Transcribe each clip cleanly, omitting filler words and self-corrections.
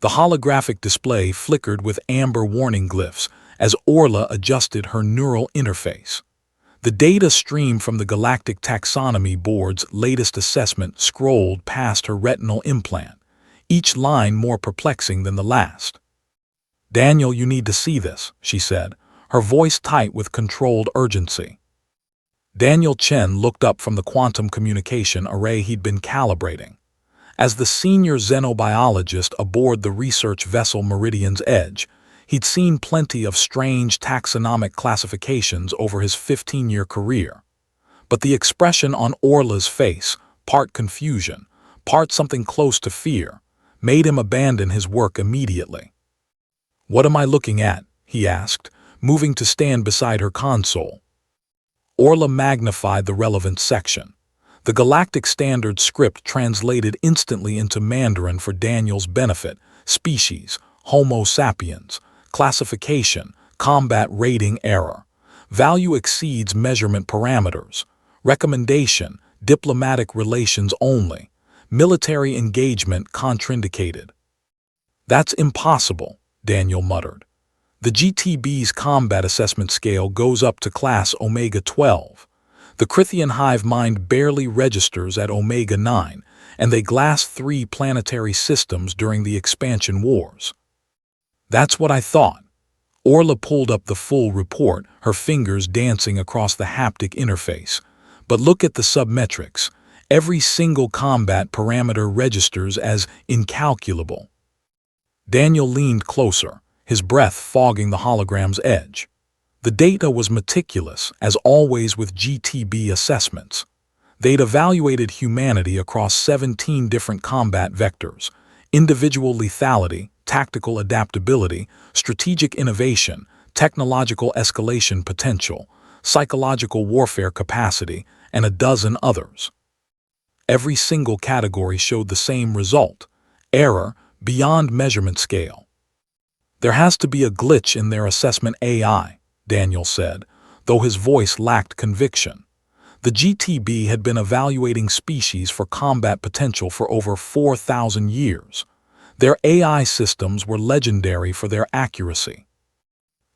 The holographic display flickered with amber warning glyphs as Orla adjusted her neural interface. The data stream from the Galactic Taxonomy Board's latest assessment scrolled past her retinal implant, each line more perplexing than the last. "Daniel, you need to see this," she said, her voice tight with controlled urgency. Daniel Chen looked up from the quantum communication array he'd been calibrating. As the senior xenobiologist aboard the research vessel Meridian's Edge, he'd seen plenty of strange taxonomic classifications over his 15-year career. But the expression on Orla's face, part confusion, part something close to fear, made him abandon his work immediately. "What am I looking at?" he asked, moving to stand beside her console. Orla magnified the relevant section. The Galactic Standard script translated instantly into Mandarin for Daniel's benefit: species, Homo sapiens, classification, combat rating error, value exceeds measurement parameters, recommendation, diplomatic relations only, military engagement contraindicated. "That's impossible," Daniel muttered. "The GTB's combat assessment scale goes up to class Omega 12. The Crithian hive mind barely registers at Omega 9, and they glassed 3 planetary systems during the expansion wars." "That's what I thought." Orla pulled up the full report, her fingers dancing across the haptic interface. "But look at the submetrics. Every single combat parameter registers as incalculable." Daniel leaned closer, his breath fogging the hologram's edge. The data was meticulous, as always with GTB assessments. They'd evaluated humanity across 17 different combat vectors: individual lethality, tactical adaptability, strategic innovation, technological escalation potential, psychological warfare capacity, and a dozen others. Every single category showed the same result: error beyond measurement scale. "There has to be a glitch in their assessment AI," Daniel said, though his voice lacked conviction. The GTB had been evaluating species for combat potential for over 4,000 years. Their AI systems were legendary for their accuracy.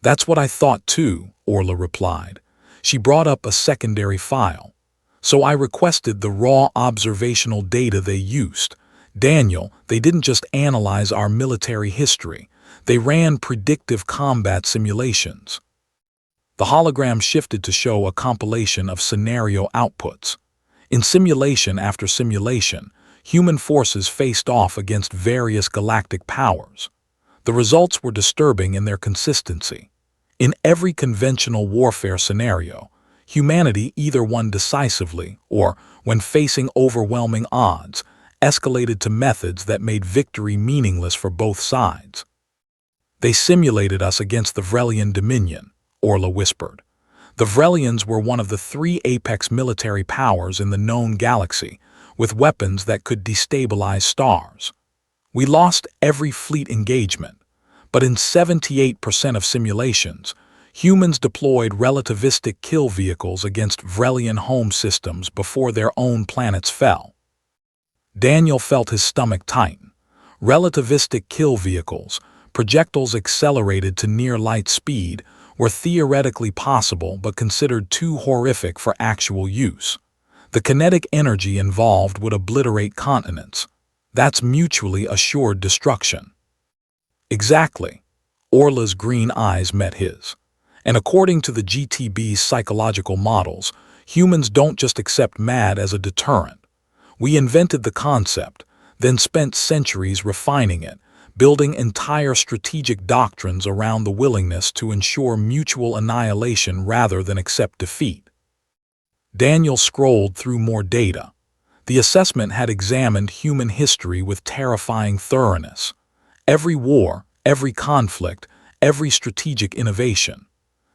"That's what I thought too," Orla replied. She brought up a secondary file. "So I requested the raw observational data they used. Daniel, they didn't just analyze our military history. They ran predictive combat simulations." The hologram shifted to show a compilation of scenario outputs. In simulation after simulation, human forces faced off against various galactic powers. The results were disturbing in their consistency. In every conventional warfare scenario, humanity either won decisively or, when facing overwhelming odds, escalated to methods that made victory meaningless for both sides. "They simulated us against the Vrelian Dominion," Orla whispered. The Vrelians were one of the 3 apex military powers in the known galaxy, with weapons that could destabilize stars. "We lost every fleet engagement, but in 78% of simulations, humans deployed relativistic kill vehicles against Vrelian home systems before their own planets fell." Daniel felt his stomach tighten. Relativistic kill vehicles, projectiles accelerated to near-light speed, were theoretically possible but considered too horrific for actual use. The kinetic energy involved would obliterate continents. That's mutually assured destruction. "Exactly." Orla's green eyes met his. "And according to the GTB's psychological models, humans don't just accept MAD as a deterrent. We invented the concept, then spent centuries refining it, building entire strategic doctrines around the willingness to ensure mutual annihilation rather than accept defeat." Daniel scrolled through more data. The assessment had examined human history with terrifying thoroughness. Every war, every conflict, every strategic innovation.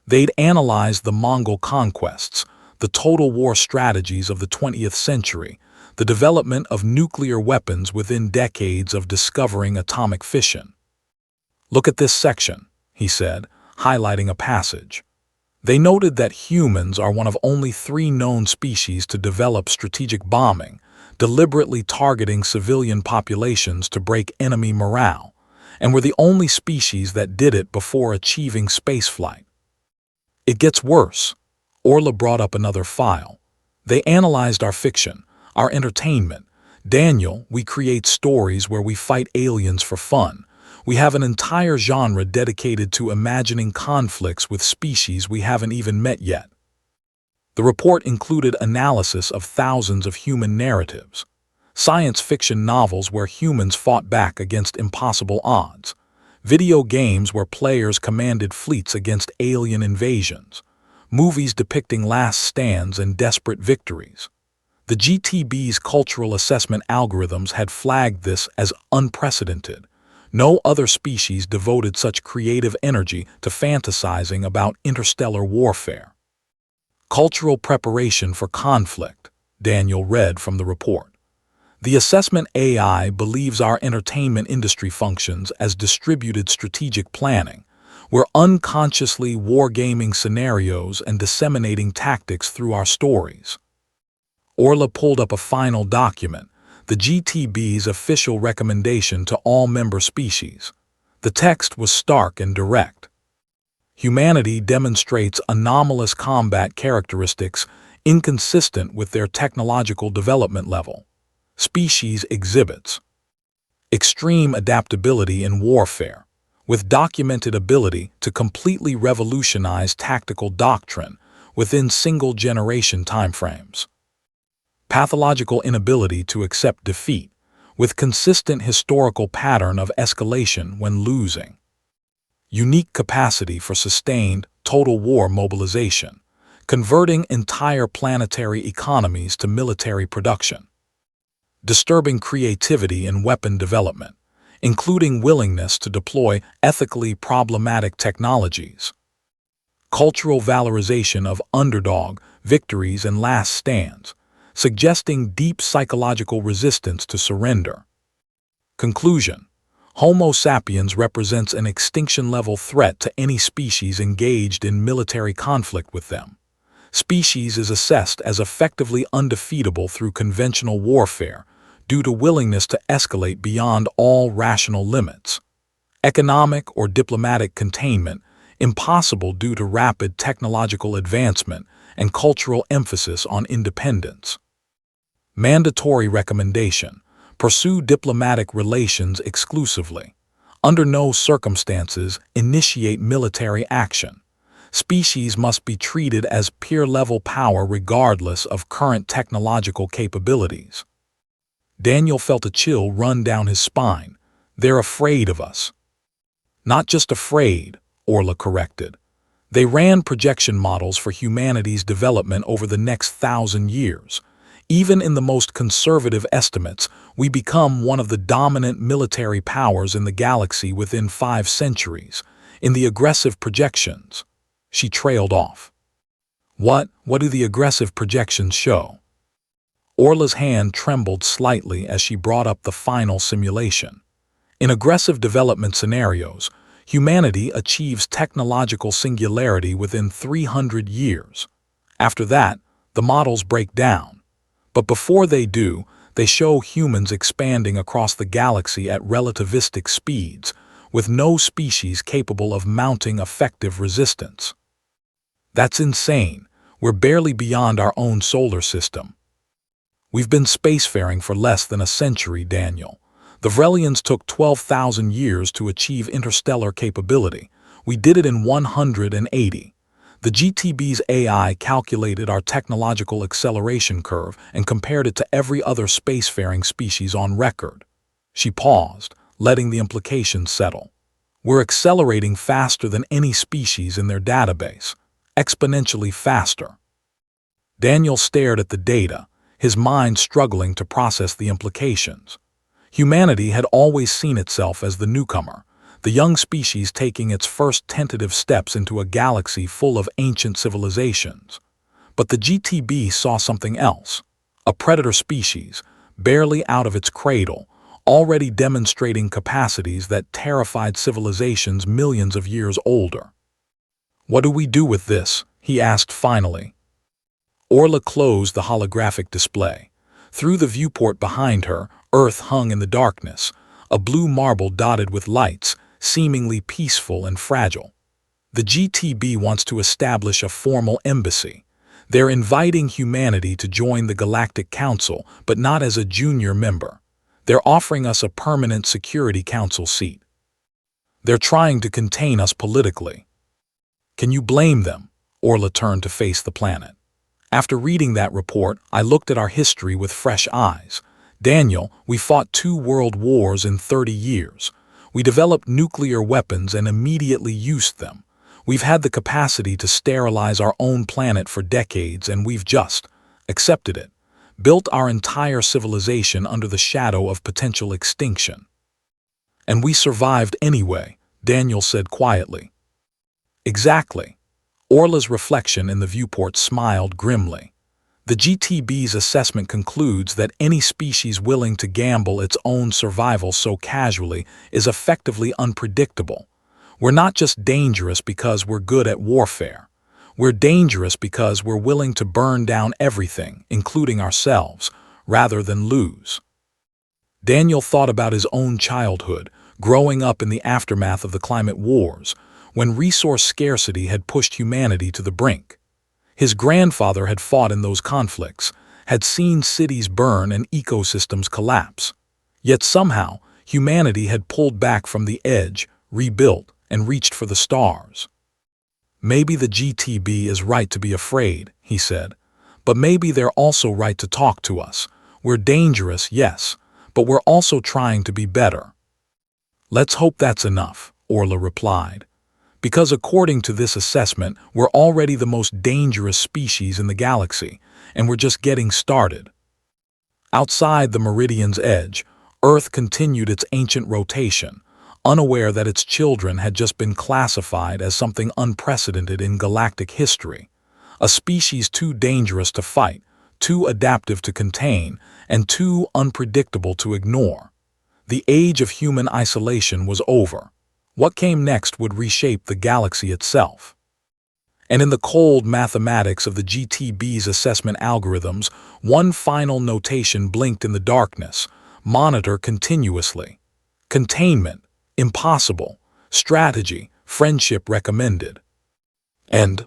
They'd analyzed the Mongol conquests, the total war strategies of the 20th century, the development of nuclear weapons within decades of discovering atomic fission. "Look at this section," he said, highlighting a passage. They noted that humans are one of only 3 known species to develop strategic bombing, deliberately targeting civilian populations to break enemy morale, and we're the only species that did it before achieving spaceflight. It gets worse. Orla brought up another file. They analyzed our fiction, our entertainment. Daniel, we create stories where we fight aliens for fun. We have an entire genre dedicated to imagining conflicts with species we haven't even met yet. The report included analysis of thousands of human narratives, science fiction novels where humans fought back against impossible odds, video games where players commanded fleets against alien invasions, movies depicting last stands and desperate victories. The GTB's cultural assessment algorithms had flagged this as unprecedented. No other species devoted such creative energy to fantasizing about interstellar warfare. Cultural preparation for conflict, Daniel read from the report. The assessment AI believes our entertainment industry functions as distributed strategic planning. We're unconsciously wargaming scenarios and disseminating tactics through our stories. Orla pulled up a final document, the GTB's official recommendation to all member species. The text was stark and direct. Humanity demonstrates anomalous combat characteristics inconsistent with their technological development level. Species exhibits extreme adaptability in warfare, with documented ability to completely revolutionize tactical doctrine within single-generation timeframes. Pathological inability to accept defeat, with consistent historical pattern of escalation when losing. Unique capacity for sustained, total war mobilization, converting entire planetary economies to military production. Disturbing creativity in weapon development, including willingness to deploy ethically problematic technologies. Cultural valorization of underdog, victories, and last stands, suggesting deep psychological resistance to surrender. Conclusion: Homo sapiens represents an extinction-level threat to any species engaged in military conflict with them. Species is assessed as effectively undefeatable through conventional warfare due to willingness to escalate beyond all rational limits. Economic or diplomatic containment impossible due to rapid technological advancement and cultural emphasis on independence. Mandatory recommendation: pursue diplomatic relations exclusively. Under no circumstances initiate military action. Species must be treated as peer-level power regardless of current technological capabilities. Daniel felt a chill run down his spine. They're afraid of us. Not just afraid, Orla corrected. They ran projection models for humanity's development over the next 1,000 years. Even in the most conservative estimates, we become one of the dominant military powers in the galaxy within 5 centuries. In the aggressive projections, she trailed off. What do the aggressive projections show? Orla's hand trembled slightly as she brought up the final simulation. In aggressive development scenarios, humanity achieves technological singularity within 300 years. After that, the models break down. But before they do, they show humans expanding across the galaxy at relativistic speeds, with no species capable of mounting effective resistance. That's insane. We're barely beyond our own solar system. We've been spacefaring for less than a century, Daniel. The Vrelians took 12,000 years to achieve interstellar capability. We did it in 180. The GTB's AI calculated our technological acceleration curve and compared it to every other spacefaring species on record. She paused, letting the implications settle. We're accelerating faster than any species in their database, exponentially faster. Daniel stared at the data, his mind struggling to process the implications. Humanity had always seen itself as the newcomer, the young species taking its first tentative steps into a galaxy full of ancient civilizations. But the GTB saw something else, a predator species, barely out of its cradle, already demonstrating capacities that terrified civilizations millions of years older. What do we do with this? He asked finally. Orla closed the holographic display. Through the viewport behind her, Earth hung in the darkness, a blue marble dotted with lights, seemingly peaceful and fragile. The GTB wants to establish a formal embassy. They're inviting humanity to join the Galactic Council, but not as a junior member. They're offering us a permanent Security Council seat. They're trying to contain us politically. Can you blame them? Orla turned to face the planet. After reading that report, I looked at our history with fresh eyes. Daniel, we fought 2 world wars in 30 years. We developed nuclear weapons and immediately used them. We've had the capacity to sterilize our own planet for decades, and we've just accepted it, built our entire civilization under the shadow of potential extinction. And we survived anyway, Daniel said quietly. Exactly. Orla's reflection in the viewport smiled grimly. The GTB's assessment concludes that any species willing to gamble its own survival so casually is effectively unpredictable. We're not just dangerous because we're good at warfare. We're dangerous because we're willing to burn down everything, including ourselves, rather than lose. Daniel thought about his own childhood, growing up in the aftermath of the climate wars, when resource scarcity had pushed humanity to the brink. His grandfather had fought in those conflicts, had seen cities burn and ecosystems collapse. Yet somehow, humanity had pulled back from the edge, rebuilt, and reached for the stars. Maybe the GTB is right to be afraid, he said, but maybe they're also right to talk to us. We're dangerous, yes, but we're also trying to be better. Let's hope that's enough, Orla replied. Because according to this assessment, we're already the most dangerous species in the galaxy, and we're just getting started. Outside the meridian's edge, Earth continued its ancient rotation, unaware that its children had just been classified as something unprecedented in galactic history, a species too dangerous to fight, too adaptive to contain, and too unpredictable to ignore. The age of human isolation was over. What came next would reshape the galaxy itself. And in the cold mathematics of the GTB's assessment algorithms, one final notation blinked in the darkness: monitor continuously. Containment, impossible. Strategy, friendship recommended. And